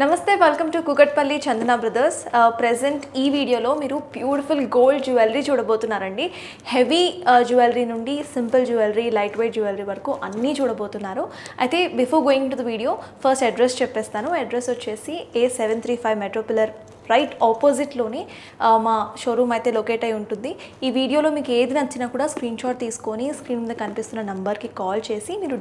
నమస్తే welcome to Kukatpally Chandana brothers. Present ఈ వీడియోలో మీరు బ్యూటిఫుల్ గోల్డ్ జ్యువెలరీ చూడబోతున్నారండి. హెవీ జ్యువెలరీ నుండి simple jewellery, light weight jewellery వరకు అన్నీ చూడబోతున్నారు. అయితే before going to the video first address చెప్పేస్తాను. అడ్రస్ వచ్చేసి A735 మెట్రో పిల్లర్ రైట్ ఆపోజిట్లోనే మా షోరూమ్ అయితే లొకేట్ అయి ఉంటుంది. ఈ వీడియోలో మీకు ఏది నచ్చినా కూడా స్క్రీన్ షాట్ తీసుకొని స్క్రీన్ మీద కనిపిస్తున్న నంబర్కి కాల్ చేసి మీరు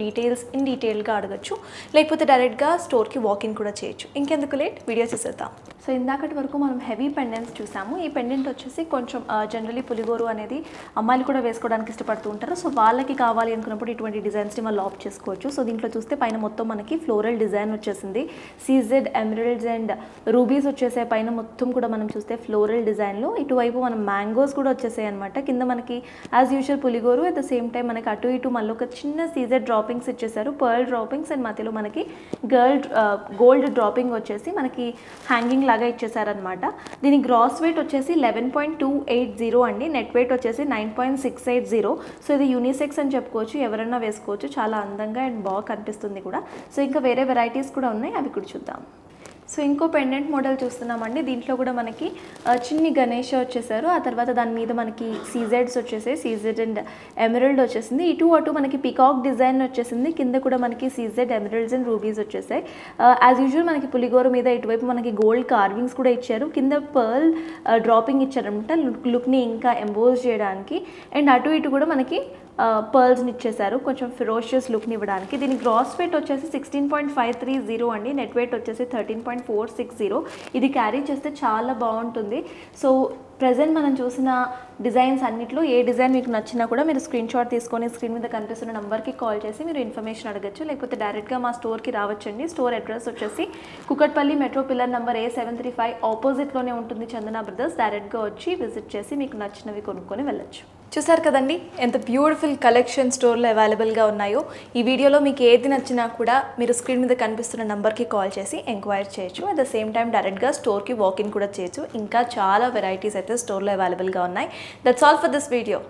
డీటెయిల్గా అడగచ్చు, లేకపోతే డైరెక్ట్గా స్టోర్కి వాకింగ్ కూడా చేయొచ్చు. ఇంకెందుకు లేట్, వీడియో చేసేద్దాం. సో ఇందాకటి వరకు మనం హెవీ పెండెంట్స్ చూసాము. ఈ పెండెంట్ వచ్చేసి కొంచెం జనరలీ పులిగోరు అనేది అమ్మాయిలు కూడా వేసుకోవడానికి ఇష్టపడుతూ ఉంటారు. సో వాళ్ళకి కావాలి అనుకున్నప్పుడు ఇటువంటి డిజైన్స్ని వాళ్ళు ఆప్ట్ చేసుకోవచ్చు. సో దీంట్లో చూస్తే పైన మొత్తం మనకి ఫ్లోరల్ డిజైన్ వచ్చేసింది. సీజెడ్ ఎమరల్డ్స్ అండ్ రూబీస్ వచ్చేసాయి. పైన మొత్తం కూడా మనం చూస్తే ఫ్లోరల్ డిజైన్లో ఇటువైపు మనం మ్యాంగోస్ కూడా వచ్చేసాయి అనమాట. కింద మనకి యాజ్ యూజువల్ పులిగోరు, అట్ ద సేమ్ టైం మనకి అటు ఇటు మళ్ళీ ఒక చిన్న సీజెడ్ డ్రాపింగ్స్ ఇచ్చేసారు, పర్ల్ డ్రాపింగ్స్, అండ్ మధ్యలో మనకి గోల్డ్ డ్రాపింగ్ వచ్చేసి మనకి హ్యాంగింగ్ లాగా ఇచ్చేసారనమాట. దీని గ్రాస్ వెయిట్ వచ్చేసి 11.280 అండి. నెట్ వెయిట్ వచ్చేసి 9.680. సో ఇది యూనిసెక్స్ అని చెప్పుకోవచ్చు, ఎవరైనా వేసుకోవచ్చు. చాలా అందంగా అండ్ బాగా కనిపిస్తుంది కూడా. సో ఇంకా వేరే వెరైటీస్ కూడా ఉన్నాయి, అవి కూడా చూద్దాం. సో ఇంకో పెండెంట్ మోడల్ చూస్తున్నామండి. దీంట్లో కూడా మనకి చిన్ని గణేష్ వచ్చేసారు. ఆ తర్వాత దాని మీద మనకి సీజెడ్స్ వచ్చేసాయి, సీజెడ్ అండ్ ఎమరల్డ్ వచ్చేసింది. ఇటు అటు మనకి పికాక్ డిజైన్ వచ్చేసింది. కింద కూడా మనకి సీజెడ్ ఎమరల్డ్స్ అండ్ రూబీస్ వచ్చేసాయి. యాజ్ యూజువల్ మనకి పులిగోర మీద ఇటువైపు మనకి గోల్డ్ కార్వింగ్స్ కూడా ఇచ్చారు. కింద పర్ల్ డ్రాపింగ్ ఇచ్చారనమాట, లుక్ని ఇంకా ఎంబోజ్ చేయడానికి. అండ్ అటు ఇటు కూడా మనకి పర్ల్స్ని ఇచ్చేసారు, కొంచెం ఫిరోషియస్ లుక్ని ఇవ్వడానికి. దీని గ్రాస్ వెయిట్ వచ్చేసి 16.530 అండి. నెట్ వెయిట్ వచ్చేసి 13.460. ఇది క్యారీ చేస్తే చాలా బాగుంటుంది. సో ప్రజెంట్ మనం చూసిన డిజైన్స్ అన్నిట్లో ఏ డిజైన్ మీకు నచ్చినా కూడా మీరు స్క్రీన్ షాట్ తీసుకొని స్క్రీన్ మీద కనిపిస్తున్న నెంబర్కి కాల్ చేసి మీరు ఇన్ఫర్మేషన్ అడగచ్చు, లేకపోతే డైరెక్ట్గా మా స్టోర్కి రావచ్చండి. స్టోర్ అడ్రస్ వచ్చేసి Kukatpally metro pillar number A735 ఆపోజిట్లోనే ఉంటుంది చందన బ్రదర్స్. డైరెక్ట్గా వచ్చి విజిట్ చేసి మీకు నచ్చినవి కొనుక్కొని వెళ్ళచ్చు. చూసారు కదండి ఎంత బ్యూటిఫుల్ కలెక్షన్ స్టోర్లో అవైలబుల్గా ఉన్నాయో. ఈ వీడియోలో మీకు ఏది నచ్చినా కూడా మీరు స్క్రీన్ మీద కనిపిస్తున్న నెంబర్కి కాల్ చేసి ఎంక్వైరీ చేయొచ్చు. అట్ ద సేమ్ టైం డైరెక్ట్గా స్టోర్కి వాకింగ్ కూడా చేయొచ్చు. ఇంకా చాలా వెరైటీస్ అయితే స్టోర్లో అవైలబుల్గా ఉన్నాయి. That's all for this video.